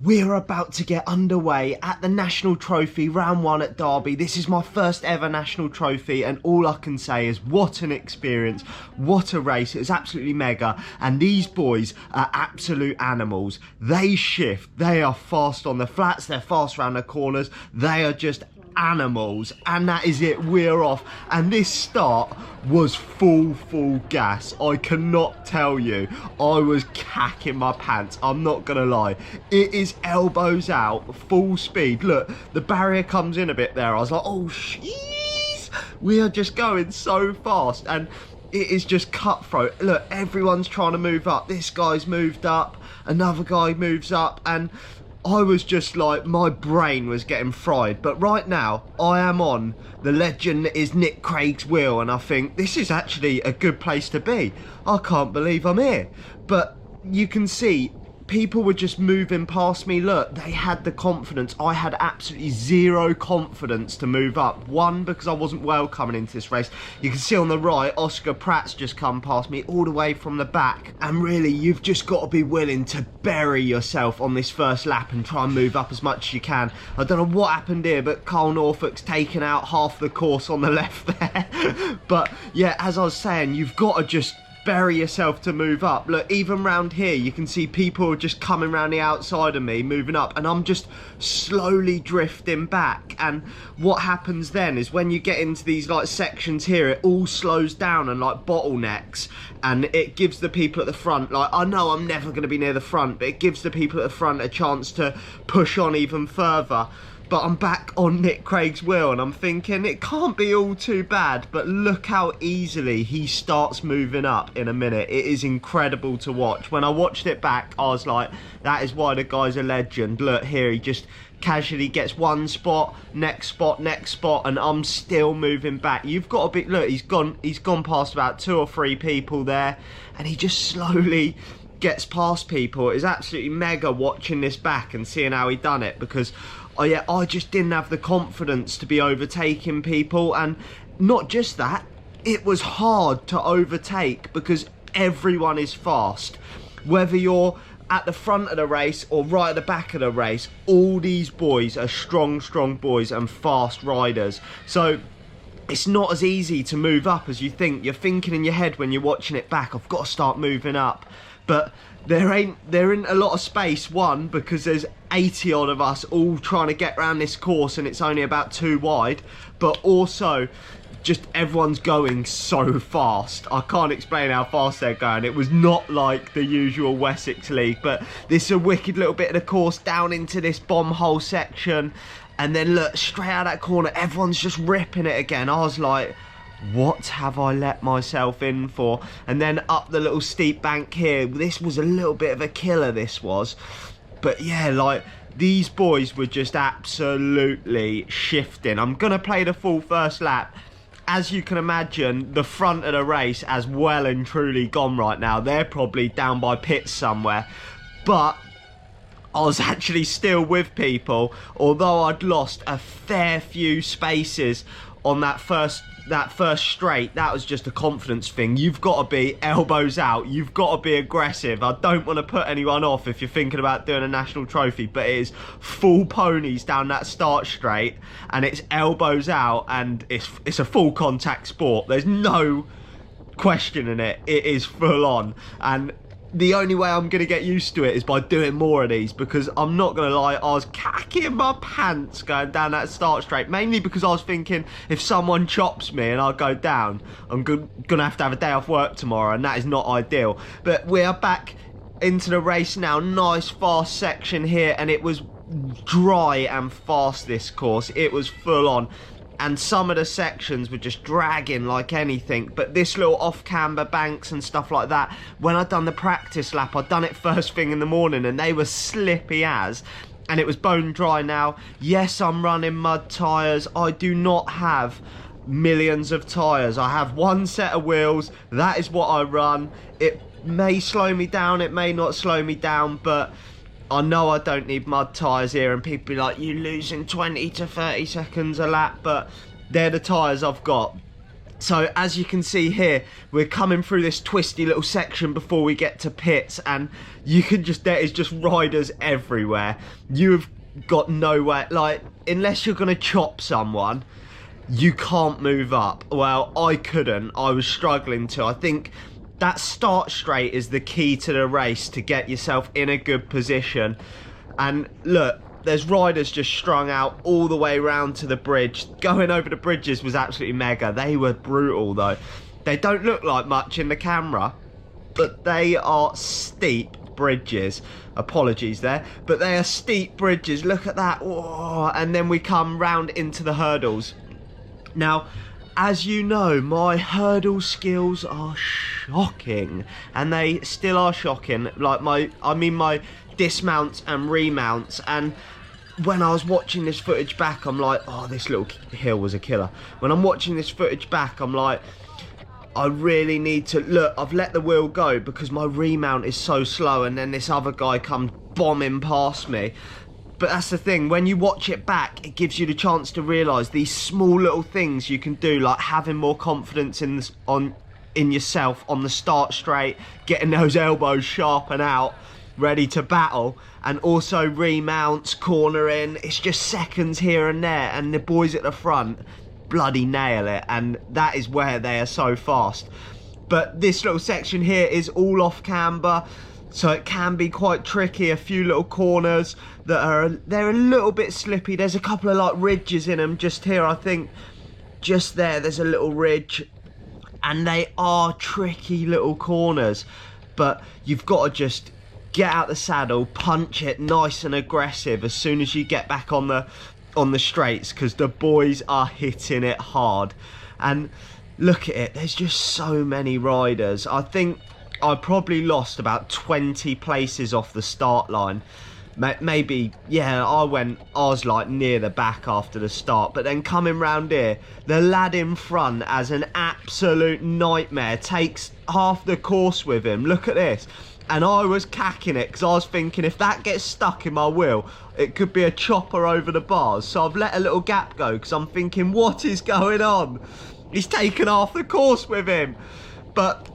We're about to get underway at the National Trophy, round 1 at Derby. This is my first ever National Trophy, and all I can say is what an experience, what a race. It was absolutely mega, and these boys are absolute animals. They shift, they are fast on the flats, they're fast around the corners, they are just animals, and that is it. We're off, and this start was full gas. I cannot tell you, I was cacking my pants, I'm not gonna lie. It is elbows out, full speed. Look, the barrier comes in a bit there. I was like, oh jeez, we are just going so fast, and it is just cutthroat. Look, everyone's trying to move up. This guy's moved up, another guy moves up, and I was just like, my brain was getting fried. But right now, I am on the legend that is Nick Craig's wheel, and I think this is actually a good place to be. I can't believe I'm here. But you can see, people were just moving past me. Look, they had the confidence. I had absolutely zero confidence to move up. One, because I wasn't well coming into this race. You can see on the right, Oscar Pratt's just come past me all the way from the back. And really, you've just got to be willing to bury yourself on this first lap and try and move up as much as you can. I don't know what happened here, but Carl Norfolk's taken out half the course on the left there. But yeah, as I was saying, you've got to just bury yourself to move up. Look, even round here, you can see people just coming around the outside of me, moving up, and I'm just slowly drifting back. And what happens then is when you get into these like sections here, it all slows down and like bottlenecks, and it gives the people at the front, like, I know I'm never going to be near the front, but it gives the people at the front a chance to push on even further. But I'm back on Nick Craig's wheel, and I'm thinking it can't be all too bad. But look how easily he starts moving up in a minute. It is incredible to watch. When I watched it back, I was like, that is why the guy's a legend. Look here, he just casually gets one spot, next spot, and I'm still moving back. You've got to be, look, he's gone past about 2 or 3 people there, and he just slowly gets past people. It's absolutely mega watching this back and seeing how he done it, because oh yeah, I just didn't have the confidence to be overtaking people. And not just that, it was hard to overtake because everyone is fast. Whether you're at the front of the race or right at the back of the race, all these boys are strong boys and fast riders. So it's not as easy to move up as you think. You're thinking in your head when you're watching it back, I've got to start moving up. But there ain't a lot of space, one, because there's 80 odd of us all trying to get around this course and it's only about 2 wide, but also just everyone's going so fast. I can't explain how fast they're going. It was not like the usual Wessex League, but this is a wicked little bit of the course down into this bomb hole section, and then look, straight out that corner, everyone's just ripping it again. I was like, what have I let myself in for? And then up the little steep bank here, this was a little bit of a killer, this was. But yeah, like, these boys were just absolutely shifting. I'm gonna play the full first lap. As you can imagine, the front of the race has well and truly gone right now. They're probably down by pits somewhere, but I was actually still with people, although I'd lost a fair few spaces on that first straight. That was just a confidence thing. You've got to be elbows out, you've got to be aggressive. I don't want to put anyone off if you're thinking about doing a national trophy, but it is full ponies down that start straight, and it's elbows out, and it's a full contact sport. There's no questioning it. It is full on, and the only way I'm going to get used to it is by doing more of these, because I'm not going to lie, I was cacking my pants going down that start straight, mainly because I was thinking if someone chops me and I go down, I'm going to have a day off work tomorrow, and that is not ideal. But we are back into the race now. Nice fast section here, and it was dry and fast, this course. It was full on, and some of the sections were just dragging like anything. But this little off-camber banks and stuff like that, when I'd done the practice lap, I'd done it first thing in the morning, and they were slippy as, and it was bone dry now. Yes, I'm running mud tyres. I do not have millions of tyres. I have one set of wheels. That is what I run. It may slow me down, it may not slow me down, but I know I don't need mud tyres here, and people be like, you losing 20 to 30 seconds a lap, but they're the tyres I've got. So as you can see here, we're coming through this twisty little section before we get to pits, and you can just, there is just riders everywhere. You've got nowhere, like, unless you're gonna chop someone, you can't move up. Well, I couldn't, I was struggling to. I think that start straight is the key to the race, to get yourself in a good position. And look, there's riders just strung out all the way around to the bridge. Going over the bridges was absolutely mega. They were brutal though. They don't look like much in the camera, but they are steep bridges. Apologies there, but they are steep bridges. Look at that. Whoa. And then we come round into the hurdles. Now, as you know, my hurdle skills are shocking, and they still are shocking. Like my dismounts and remounts, and when I was watching this footage back, I'm like, oh, this little hill was a killer. When I'm watching this footage back, I'm like, I really need to, look, I've let the wheel go because my remount is so slow, and then this other guy comes bombing past me. But that's the thing, when you watch it back, it gives you the chance to realise these small little things you can do, like having more confidence in yourself on the start straight, getting those elbows sharp and out, ready to battle, and also remounts, cornering. It's just seconds here and there, and the boys at the front bloody nail it, and that is where they are so fast. But this little section here is all off camber, so it can be quite tricky. A few little corners that they're a little bit slippy. There's a couple of like ridges in them just here, I think. Just there's a little ridge, and they are tricky little corners, but you've got to just get out the saddle, punch it nice and aggressive as soon as you get back on the straights, because the boys are hitting it hard. And look at it, there's just so many riders. I think I probably lost about 20 places off the start line. Maybe, yeah, I was like near the back after the start, but then coming round here, the lad in front as an absolute nightmare, takes half the course with him. Look at this. And I was cacking it because I was thinking, if that gets stuck in my wheel, it could be a chopper over the bars. So I've let a little gap go because I'm thinking, what is going on? He's taken half the course with him. But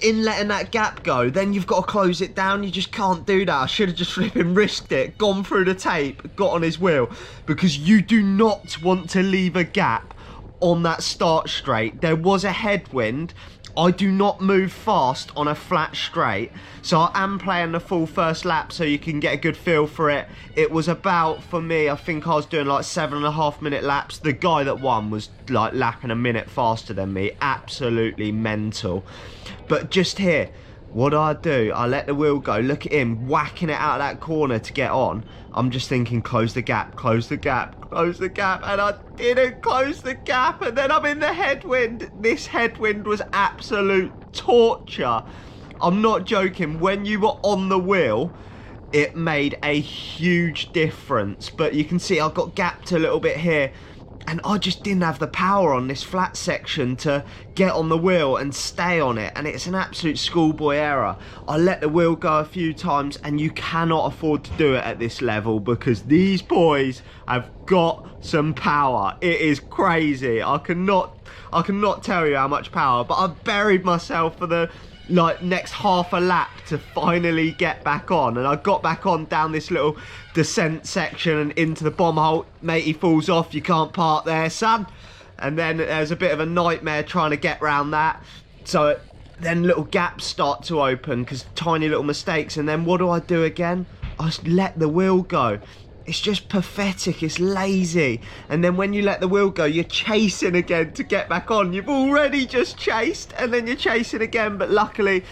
in letting that gap go, then you've got to close it down. You just can't do that. I should have just flipping risked it, gone through the tape, got on his wheel, because you do not want to leave a gap on that start straight. There was a headwind. I do not move fast on a flat straight, so I am playing the full first lap so you can get a good feel for it. It was about, for me, I think I was doing like 7.5 minute laps. The guy that won was like lapping a minute faster than me. Absolutely mental. But just here, what do? I let the wheel go. Look at him whacking it out of that corner to get on. I'm just thinking, close the gap, close the gap, close the gap. And I didn't close the gap. And then I'm in the headwind. This headwind was absolute torture. I'm not joking. When you were on the wheel, it made a huge difference. But you can see I got gapped a little bit here. And I just didn't have the power on this flat section to get on the wheel and stay on it. And it's an absolute schoolboy error. I let the wheel go a few times, and you cannot afford to do it at this level because these boys have got some power. It is crazy. I cannot tell you how much power, but I've buried myself for the next half a lap to finally get back on. And I got back on down this little descent section and into the bomb hole. Matey falls off. You can't park there, son. And then there's a bit of a nightmare trying to get round that. So then little gaps start to open because tiny little mistakes. And then what do I do again? I just let the wheel go. It's just pathetic. It's lazy. And then when you let the wheel go, you're chasing again to get back on. You've already just chased, and then you're chasing again. But luckily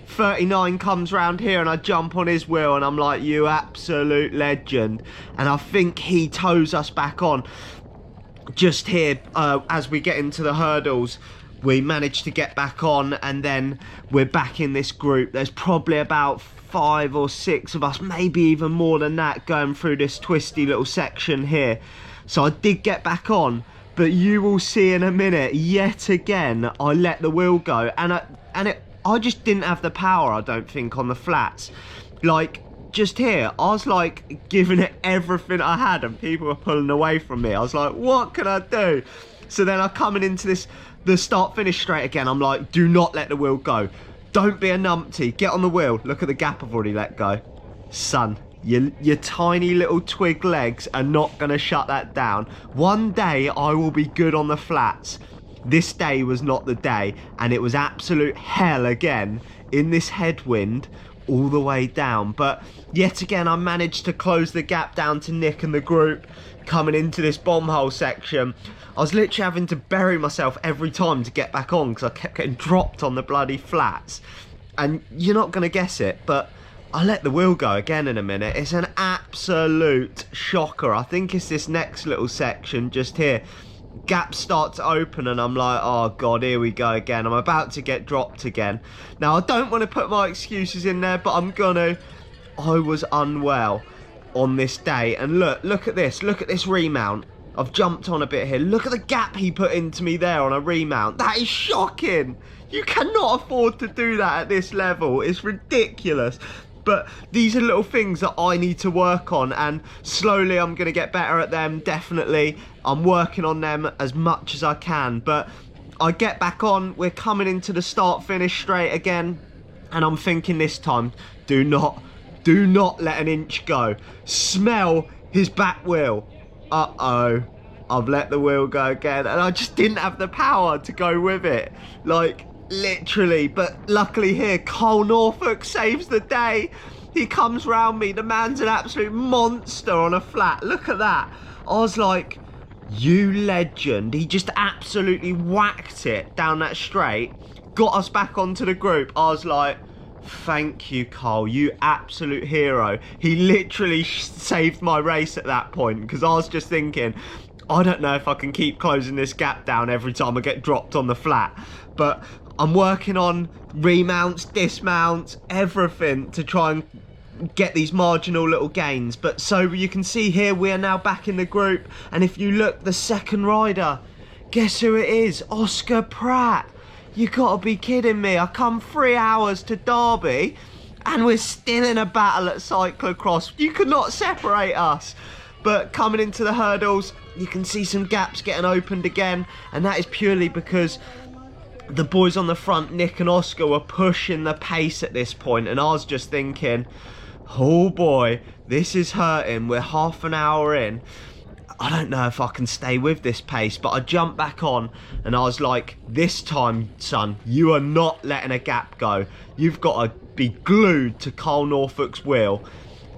39 comes round here, and I jump on his wheel, and I'm like, you absolute legend. And I think he tows us back on. Just here, as we get into the hurdles, we manage to get back on, and then we're back in this group. There's probably about 5 or 6 of us, maybe even more than that, going through this twisty little section here. So I did get back on, but you will see in a minute, yet again, I let the wheel go, and I just didn't have the power, I don't think, on the flats. Like, just here, I was like giving it everything I had, and people were pulling away from me. I was like, what can I do? So then I'm coming into this the start finish straight again, I'm like, do not let the wheel go. Don't be a numpty. Get on the wheel. Look at the gap I've already let go. Son, your tiny little twig legs are not going to shut that down. One day I will be good on the flats. This day was not the day, and it was absolute hell again in this headwind all the way down. But yet again, I managed to close the gap down to Nick and the group coming into this bomb hole section. I was literally having to bury myself every time to get back on because I kept getting dropped on the bloody flats. And you're not going to guess it, but I let the wheel go again in a minute. It's an absolute shocker. I think it's this next little section just here. Gaps start to open and I'm like, oh God, here we go again. I'm about to get dropped again. Now, I don't want to put my excuses in there, but I'm gonna. I was unwell on this day. And look at this. Look at this remount. I've jumped on a bit here. Look at the gap he put into me there on a remount. That is shocking. You cannot afford to do that at this level. It's ridiculous. But these are little things that I need to work on, and slowly I'm going to get better at them, definitely. I'm working on them as much as I can, but I get back on. We're coming into the start-finish straight again, and I'm thinking this time, do not let an inch go. Smell his back wheel. Uh-oh. I've let the wheel go again, and I just didn't have the power to go with it. Like, literally. But luckily here, Cole Norfolk saves the day. He comes round me. The man's an absolute monster on a flat. Look at that. I was like, you legend. He just absolutely whacked it down that straight. Got us back onto the group. I was like, thank you, Cole. You absolute hero. He literally saved my race at that point, because I was just thinking, I don't know if I can keep closing this gap down every time I get dropped on the flat. But I'm working on remounts, dismounts, everything to try and get these marginal little gains. But so you can see here, we are now back in the group. And if you look, the second rider, guess who it is? Oscar Pratt. You gotta be kidding me. I come 3 hours to Derby and we're still in a battle at Cyclocross. You could not separate us. But coming into the hurdles, you can see some gaps getting opened again, and that is purely because the boys on the front, Nick and Oscar, were pushing the pace at this point, and I was just thinking, oh boy, this is hurting. We're half an hour in. I don't know if I can stay with this pace, but I jumped back on and I was like, this time, son, you are not letting a gap go. You've got to be glued to Cole Norfolk's wheel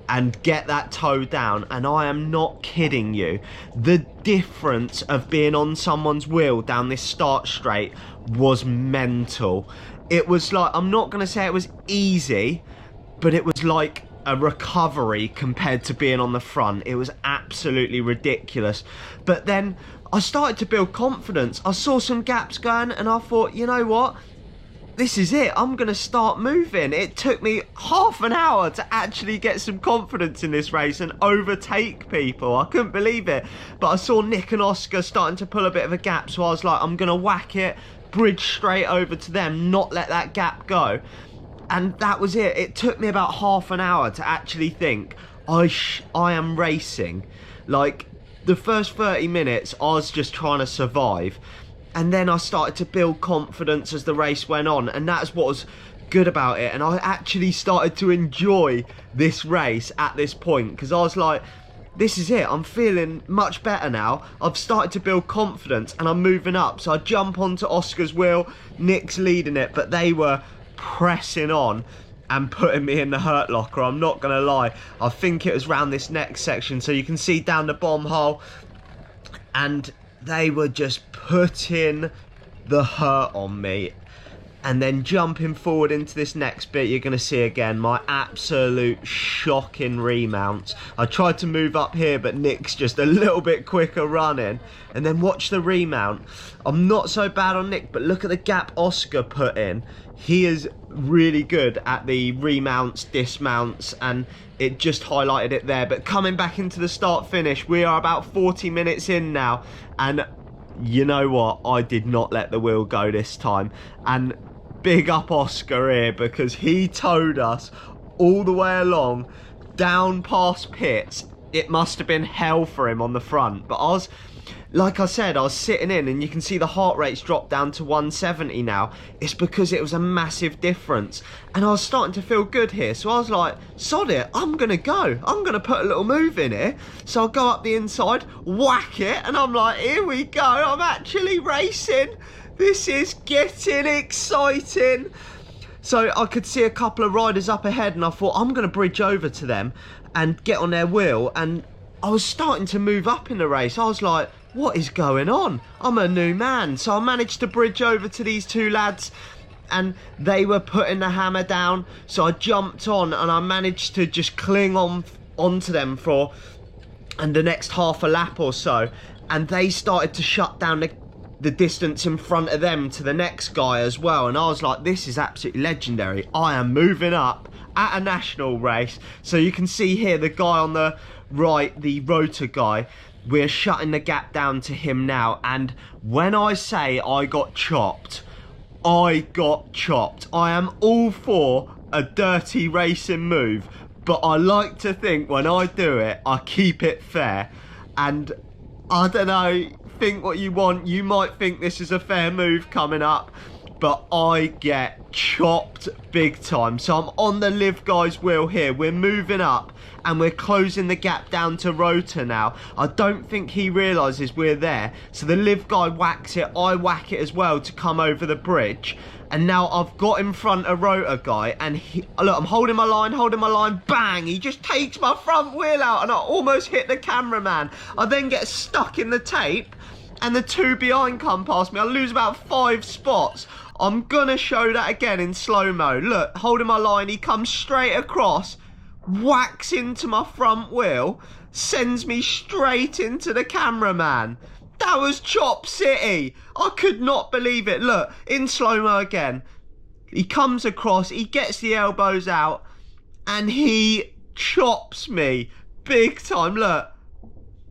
and get that toe down. And I am not kidding you. The difference of being on someone's wheel down this start straight was mental. It was like, I'm not going to say it was easy, but it was like a recovery compared to being on the front. It was absolutely ridiculous. But then I started to build confidence. I saw some gaps going and I thought, you know what? This is it. I'm going to start moving. It took me half an hour to actually get some confidence in this race and overtake people. I couldn't believe it. But I saw Nick and Oscar starting to pull a bit of a gap. So I was like, I'm going to whack it, bridge straight over to them, not let that gap go. And that was it. It took me about half an hour to actually think, I am racing. Like, the first 30 minutes, I was just trying to survive. And then I started to build confidence as the race went on. And that's what was good about it. And I actually started to enjoy this race at this point. Because I was like, this is it. I'm feeling much better now. I've started to build confidence and I'm moving up. So I jump onto Oscar's wheel. Nick's leading it. But they were pressing on and putting me in the hurt locker. I'm not going to lie. I think it was around this next section. So you can see down the bomb hole. And they were just putting the hurt on me. And then jumping forward into this next bit, you're going to see again my absolute shocking remounts. I tried to move up here, but Nick's just a little bit quicker running. And then watch the remount. I'm not so bad on Nick, but look at the gap Oscar put in. He is really good at the remounts, dismounts, and it just highlighted it there. But coming back into the start finish, we are about 40 minutes in now. And you know what? I did not let the wheel go this time. And big up Oscar here, because he towed us all the way along, down past pits. it must have been hell for him on the front. But like I said, I was sitting in, and you can see the heart rate's dropped down to 170 now. It's because it was a massive difference. And I was starting to feel good here. So I was like, sod it, I'm going to go. I'm going to put a little move in here. So I'll go up the inside, whack it, and I'm like, here we go. I'm actually racing. This is getting exciting. So I could see a couple of riders up ahead, and I thought, I'm going to bridge over to them and get on their wheel. And I was starting to move up in the race. I was like, what is going on? I'm a new man. So I managed to bridge over to these two lads, and they were putting the hammer down. So I jumped on, and I managed to just cling onto them for the next half a lap or so. And they started to shut down the distance in front of them to the next guy as well. And I was like, this is absolutely legendary. I am moving up at a national race. So you can see here the guy on the right, the rotor guy, we're shutting the gap down to him now. And when I say I got chopped, I got chopped. I am all for a dirty racing move, but I like to think when I do it, I keep it fair. And I don't know, think what you want. You might think this is a fair move coming up, but I get chopped big time. So I'm on the Liv guy's wheel here. We're moving up, and we're closing the gap down to Rota now. I don't think he realises we're there. So the Liv guy whacks it, I whack it as well to come over the bridge. And now I've got in front of Rota guy, and look, I'm holding my line, bang! He just takes my front wheel out, and I almost hit the cameraman. I then get stuck in the tape, and the two behind come past me. I lose about 5 spots. I'm gonna show that again in slow-mo. Look, holding my line, he comes straight across, whacks into my front wheel, sends me straight into the cameraman. That was Chop City. I could not believe it. Look, in slow-mo again. He comes across, he gets the elbows out, and he chops me big time. Look.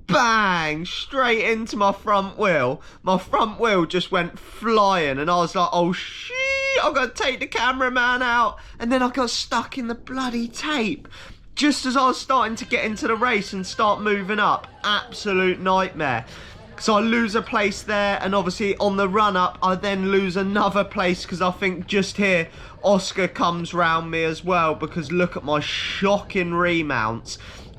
Bang! Straight into my front wheel. My front wheel just went flying, and I was like, oh shit, I've got to take the cameraman out. And then I got stuck in the bloody tape just as I was starting to get into the race and start moving up. Absolute nightmare. So I lose a place there, and obviously on the run up I then lose another place, because I think just here Oscar comes round me as well, because look at my shocking remounts.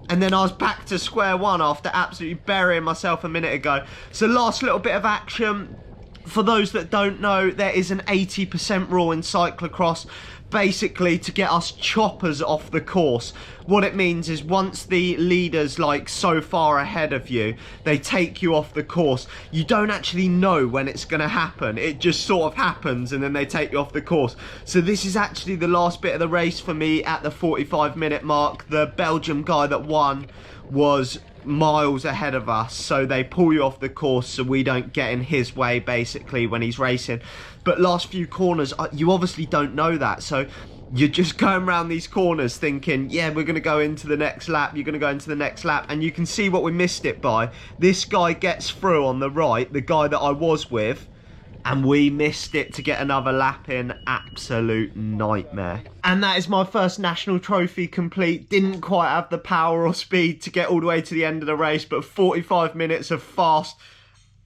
And then I was back to square one after absolutely burying myself a minute ago. So last little bit of action. For those that don't know, there is an 80% rule in cyclocross, basically to get us choppers off the course. What it means is once the leader's like so far ahead of you, they take you off the course. You don't actually know when it's going to happen. It just sort of happens, and then they take you off the course. So this is actually the last bit of the race for me at the 45-minute mark. The Belgium guy that won was miles ahead of us, so they pull you off the course so we don't get in his way basically when he's racing. But last few corners, you obviously don't know that, so you're just going around these corners thinking, yeah, we're going to go into the next lap, you're going to go into the next lap, and you can see what we missed it by. This guy gets through on the right, the guy that I was with, and we missed it to get another lap in. Absolute nightmare. And that is my first national trophy complete. Didn't quite have the power or speed to get all the way to the end of the race, but 45 minutes of fast,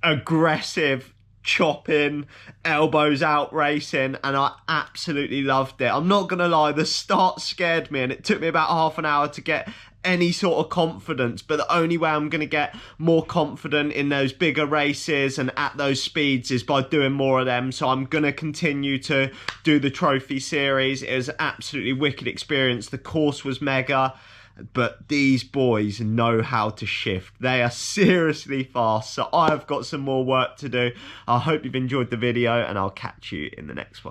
aggressive, chopping, elbows out racing, and I absolutely loved it. I'm not gonna lie, the start scared me, and it took me about half an hour to get any sort of confidence, but the only way I'm going to get more confident in those bigger races and at those speeds is by doing more of them. So I'm going to continue to do the trophy series. It was an absolutely wicked experience. The course was mega, but these boys know how to shift. They are seriously fast, so I've got some more work to do. I hope you've enjoyed the video, and I'll catch you in the next one.